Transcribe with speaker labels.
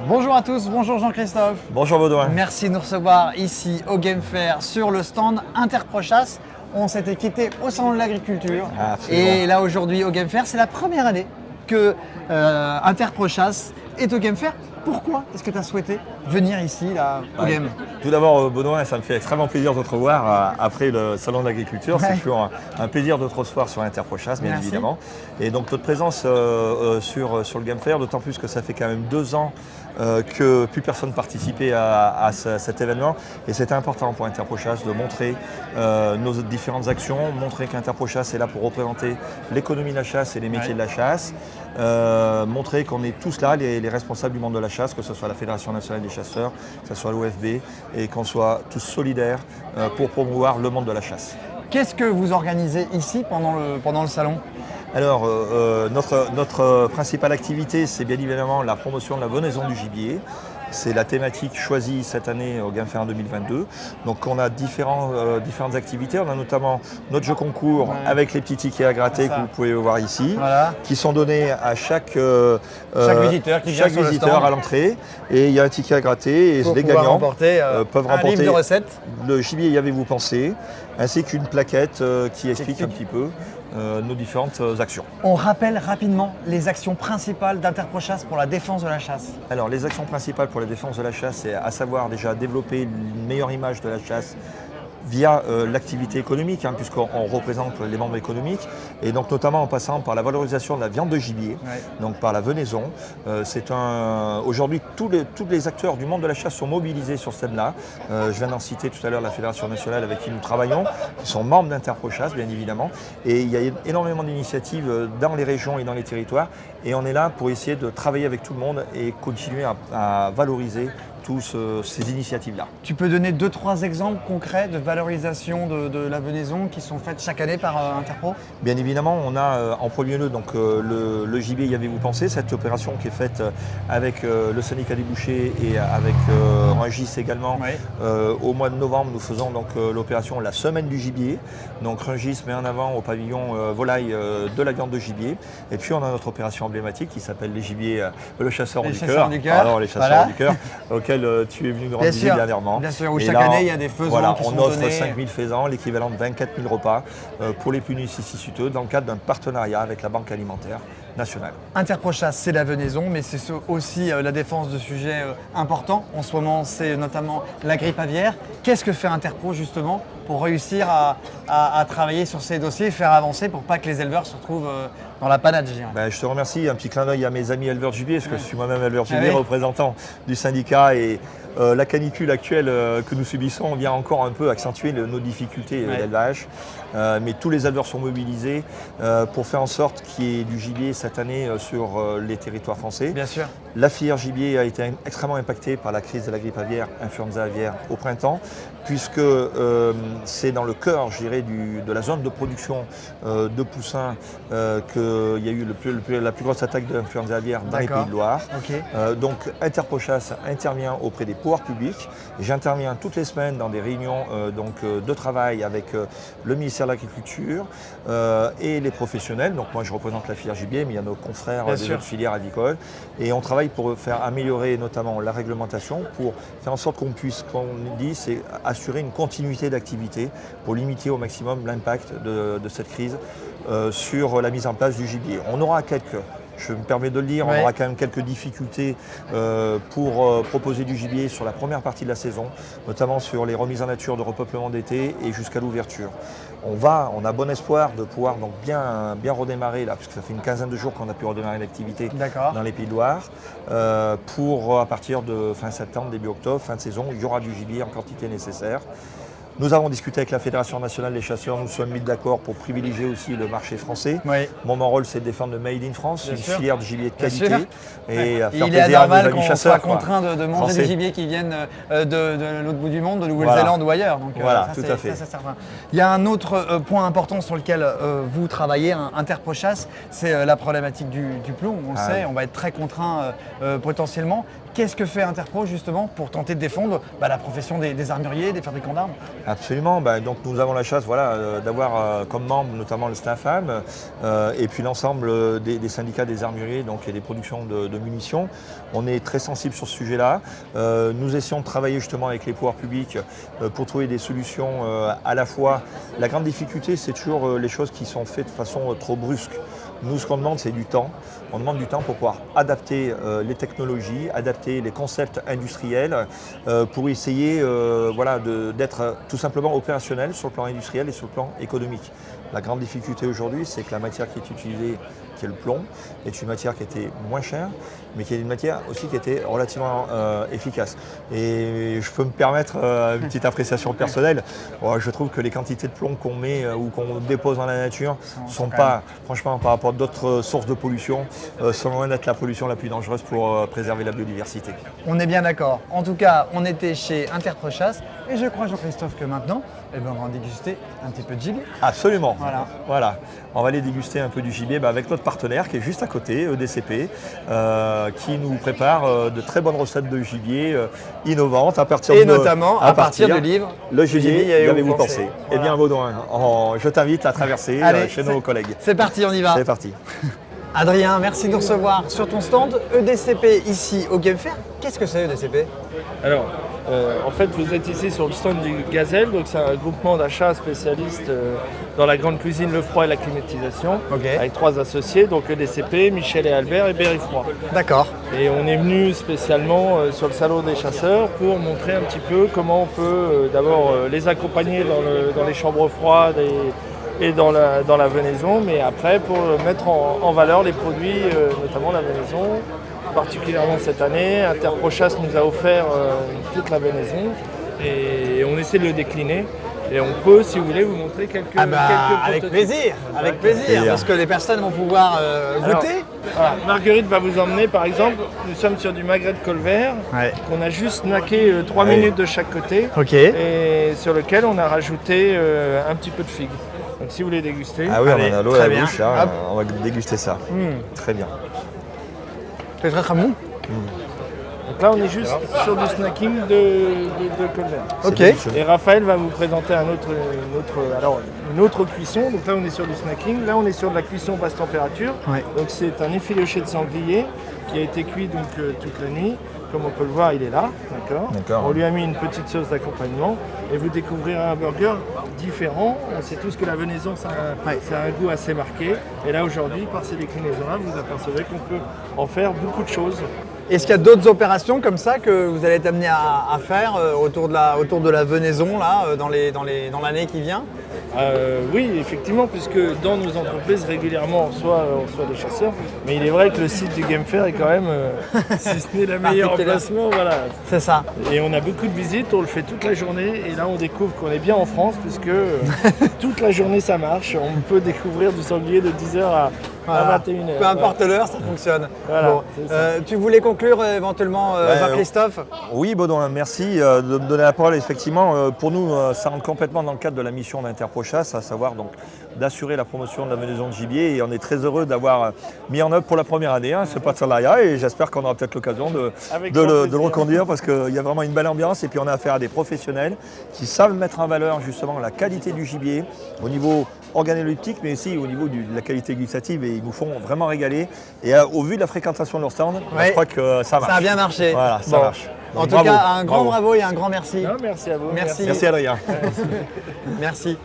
Speaker 1: Bonjour à tous, bonjour Jean-Christophe.
Speaker 2: Bonjour Baudouin.
Speaker 1: Merci de nous recevoir ici au Game Fair sur le stand Interprochasse. On s'était quitté au Salon de l'Agriculture. Et là aujourd'hui au Game Fair, c'est la première année que Interprochasse est au Game Fair. Pourquoi est-ce que tu as souhaité venir ici là, au Game?
Speaker 2: Tout d'abord, Baudouin, ça me fait extrêmement plaisir de te revoir après le Salon de l'Agriculture. C'est toujours un plaisir de te recevoir sur Interprochasse, bien évidemment. Et donc notre présence sur le Game Fair, d'autant plus que ça fait quand même 2 ans que plus personne participait à cet événement. Et c'était important pour Interprochasse de montrer nos différentes actions, montrer qu'Interprochasse est là pour représenter l'économie de la chasse et les métiers de la chasse, montrer qu'on est tous là, les responsables du monde de la chasse, que ce soit la Fédération nationale des chasseurs, que ce soit l'OFB, et qu'on soit tous solidaires pour promouvoir le monde de la chasse.
Speaker 1: Qu'est-ce que vous organisez ici pendant le salon ?
Speaker 2: Alors, notre principale activité, c'est bien évidemment la promotion de la venaison du gibier. C'est la thématique choisie cette année au Game Fair en 2022. Donc on a différentes activités. On a notamment notre jeu concours avec les petits tickets à gratter que vous pouvez voir ici, qui sont donnés à chaque visiteur à l'entrée. Et il y a un ticket à gratter et les gagnants peuvent remporter
Speaker 1: un livre de recettes.
Speaker 2: Le gibier y avez-vous pensé, ainsi qu'une plaquette qui explique un petit peu nos différentes actions.
Speaker 1: On rappelle rapidement les actions principales d'Interprochasse pour la défense de la chasse.
Speaker 2: Alors les actions principales pour la défense de la chasse, c'est à savoir déjà développer une meilleure image de la chasse via l'activité économique, puisqu'on représente les membres économiques, et donc notamment en passant par la valorisation de la viande de gibier, donc par la venaison. Aujourd'hui, tous les acteurs du monde de la chasse sont mobilisés sur ce thème-là. Je viens d'en citer tout à l'heure la Fédération nationale avec qui nous travaillons, qui sont membres d'Interprochasse, bien évidemment, et il y a énormément d'initiatives dans les régions et dans les territoires, et on est là pour essayer de travailler avec tout le monde et continuer à valoriser tous ces initiatives-là.
Speaker 1: Tu peux donner 2-3 exemples concrets de valorisation de la venaison qui sont faites chaque année par Interpro?
Speaker 2: Bien évidemment, on a en premier lieu donc, le gibier y avez-vous pensé, cette opération qui est faite avec le syndicat des bouchers et avec Rungis également. Au mois de novembre, nous faisons donc l'opération La Semaine du gibier. Donc Rungis met en avant au pavillon volaille de la viande de gibier. Et puis on a notre opération emblématique qui s'appelle les gibiers, le chasseur du cœur.
Speaker 1: Pardon,
Speaker 2: les chasseurs du cœur, auquel tu es venu nous rendre visite dernièrement.
Speaker 1: Bien sûr, où chaque année il y a des faisans qui sont donnés.
Speaker 2: On offre 5000 faisans, l'équivalent de 24 000 repas pour les punus ici situés dans le cadre d'un partenariat avec la Banque alimentaire nationale.
Speaker 1: Interprochasse, c'est la venaison, mais c'est aussi la défense de sujets importants. En ce moment, c'est notamment la grippe aviaire. Qu'est-ce que fait Interpro justement pour réussir à travailler sur ces dossiers et faire avancer pour pas que les éleveurs se retrouvent dans la panade, je dirais.
Speaker 2: Je te remercie. Un petit clin d'œil à mes amis éleveurs de gibier, parce que je suis moi-même éleveur de gibier, représentant du syndicat. Et la canicule actuelle que nous subissons vient encore un peu accentuer nos difficultés d'élevage. Mais tous les éleveurs sont mobilisés pour faire en sorte qu'il y ait du gibier cette année sur les territoires français.
Speaker 1: Bien sûr.
Speaker 2: La filière gibier a été extrêmement impactée par la crise de la grippe aviaire, influenza aviaire au printemps, puisque c'est dans le cœur, je dirais, de la zone de production de poussins qu'il y a eu la plus grosse attaque de l'influenza aviaire dans les Pays de Loire. Donc Interprochasse intervient auprès des pouvoirs publics. J'interviens toutes les semaines dans des réunions de travail avec le ministère de l'Agriculture et les professionnels. Donc moi je représente la filière gibier, mais il y a nos confrères des autres filières avicoles. Et on travaille pour faire améliorer notamment la réglementation, pour faire en sorte qu'on puisse, comme on dit, c'est assurer une continuité d'activité pour limiter au maximum l'impact de cette crise sur la mise en place du gibier. On aura je me permets de le dire, on aura quand même quelques difficultés pour proposer du gibier sur la première partie de la saison, notamment sur les remises en nature de repeuplement d'été et jusqu'à l'ouverture. On a bon espoir de pouvoir donc bien redémarrer là, puisque ça fait une quinzaine de jours qu'on a pu redémarrer l'activité dans les Pays de Loire. Pour à partir de fin septembre, début octobre, fin de saison, il y aura du gibier en quantité nécessaire. Nous avons discuté avec la Fédération nationale des chasseurs, nous sommes mis d'accord pour privilégier aussi le marché français. Mon rôle, c'est de défendre le Made in France, une filière de gibier de qualité. Et à faire plaisir à nos amis chasseurs.
Speaker 1: Il est normal qu'on soit contraint de manger des gibiers qui viennent de l'autre bout du monde, de Nouvelle-Zélande ou ailleurs. Donc,
Speaker 2: voilà, tout à fait.
Speaker 1: Il y a un autre point important sur lequel vous travaillez, Interprochasse, c'est la problématique du plomb. On le sait, on va être très contraint potentiellement. Qu'est-ce que fait Interpro justement pour tenter de défendre la profession des armuriers, des fabricants d'armes?
Speaker 2: Absolument, donc nous avons la chance d'avoir comme membres notamment le SNAFAM et puis l'ensemble des syndicats des armuriers et des productions de munitions. On est très sensible sur ce sujet-là. Nous essayons de travailler justement avec les pouvoirs publics pour trouver des solutions à la fois. La grande difficulté, c'est toujours les choses qui sont faites de façon trop brusque. Nous, ce qu'on demande, c'est du temps. On demande du temps pour pouvoir adapter les technologies, adapter les concepts industriels pour essayer d'être tout simplement opérationnel sur le plan industriel et sur le plan économique. La grande difficulté aujourd'hui, c'est que la matière qui est utilisée, qui est le plomb, est une matière qui était moins chère, mais qui est une matière aussi qui était relativement efficace. Et je peux me permettre une petite appréciation personnelle. Je trouve que les quantités de plomb qu'on met ou qu'on dépose dans la nature ne sont pas, franchement, par rapport à d'autres sources de pollution, sont loin d'être la pollution la plus dangereuse pour préserver la biodiversité.
Speaker 1: On est bien d'accord. En tout cas, on était chez Interprochasse et je crois, Jean-Christophe, que maintenant, on va en déguster un petit peu de gibier.
Speaker 2: Absolument. Voilà. On va aller déguster un peu du gibier avec notre partenaire qui est juste à côté, EDCP, qui nous prépare de très bonnes recettes de gibier innovantes à partir
Speaker 1: du livre
Speaker 2: Le gibier, y avez-vous pensé? Eh bien, Baudouin, je t'invite à traverser chez nos collègues.
Speaker 1: C'est parti, on y va.
Speaker 2: C'est parti.
Speaker 1: Adrien, merci de nous recevoir sur ton stand EDCP ici au Game Fair. Qu'est-ce que c'est EDCP?
Speaker 3: Alors, en fait, vous êtes ici sur le stand du Gazelle, donc c'est un groupement d'achat spécialiste dans la grande cuisine, le froid et la climatisation, avec 3 associés, donc EDCP, Michel et Albert et Berry-Froid.
Speaker 1: D'accord.
Speaker 3: Et on est venu spécialement sur le salon des chasseurs pour montrer un petit peu comment on peut d'abord les accompagner dans les chambres froides et dans la venaison, mais après pour mettre en valeur les produits, notamment la venaison. Particulièrement cette année, Interprochasse nous a offert toute la venaison et on essaie de le décliner. Et on peut, si vous voulez, vous montrer quelques
Speaker 1: avec plaisir, parce que les personnes vont pouvoir goûter.
Speaker 3: Voilà, Marguerite va vous emmener, par exemple, nous sommes sur du magret de colvert, qu'on a juste snacké 3 minutes de chaque côté, et sur lequel on a rajouté un petit peu de figue. Donc si vous voulez déguster.
Speaker 2: Ah oui, on a l'eau à la bouche, là, on va déguster ça. Très bien.
Speaker 1: C'est très bon.
Speaker 3: Donc là, on est juste sur du snacking de colvert.
Speaker 1: Ok.
Speaker 3: Et Raphaël va vous présenter une autre cuisson. Donc là, on est sur du snacking. Là, on est sur de la cuisson basse température. Donc c'est un effiloché de sanglier qui a été cuit toute la nuit. Comme on peut le voir, il est là. D'accord. On lui a mis une petite sauce d'accompagnement. Et vous découvrirez un burger différent. On sait tous que la venaison, ça a un goût assez marqué. Et là, aujourd'hui, par ces déclinaisons-là, vous apercevrez qu'on peut en faire beaucoup de choses.
Speaker 1: Est-ce qu'il y a d'autres opérations comme ça que vous allez être amené à faire autour de la venaison là, dans l'année qui vient?
Speaker 3: Oui, effectivement, puisque dans nos entreprises, régulièrement, on reçoit des chasseurs. Mais il est vrai que le site du Game Fair est quand même, si ce n'est la meilleure emplacement, voilà.
Speaker 1: C'est ça.
Speaker 3: Et on a beaucoup de visites, on le fait toute la journée. Et là, on découvre qu'on est bien en France, puisque toute la journée, ça marche. On peut découvrir du sanglier de 10h à 21h.
Speaker 1: Peu importe l'heure, ça fonctionne.
Speaker 3: Voilà,
Speaker 1: bon. Tu voulais conclure éventuellement, Jean-Christophe?
Speaker 2: Oui, Baudouin, merci de me donner la parole. Effectivement, pour nous, ça rentre complètement dans le cadre de la mission d'Interprochasse, à savoir donc d'assurer la promotion de la venaison de gibier. Et on est très heureux d'avoir mis en œuvre pour la première année ce partenariat. Et j'espère qu'on aura peut-être l'occasion de le reconduire parce qu'il y a vraiment une belle ambiance. Et puis on a affaire à des professionnels qui savent mettre en valeur justement la qualité du gibier au niveau organoleptique, mais aussi au niveau de la qualité gustative. Et ils nous font vraiment régaler. Et au vu de la fréquentation de leur stand, je crois que ça marche.
Speaker 1: Ça a bien marché.
Speaker 2: Voilà, ça marche.
Speaker 1: Donc, en tout cas, un grand bravo et un grand merci.
Speaker 3: Non, merci à vous.
Speaker 1: Merci
Speaker 2: Adrien.
Speaker 1: Merci.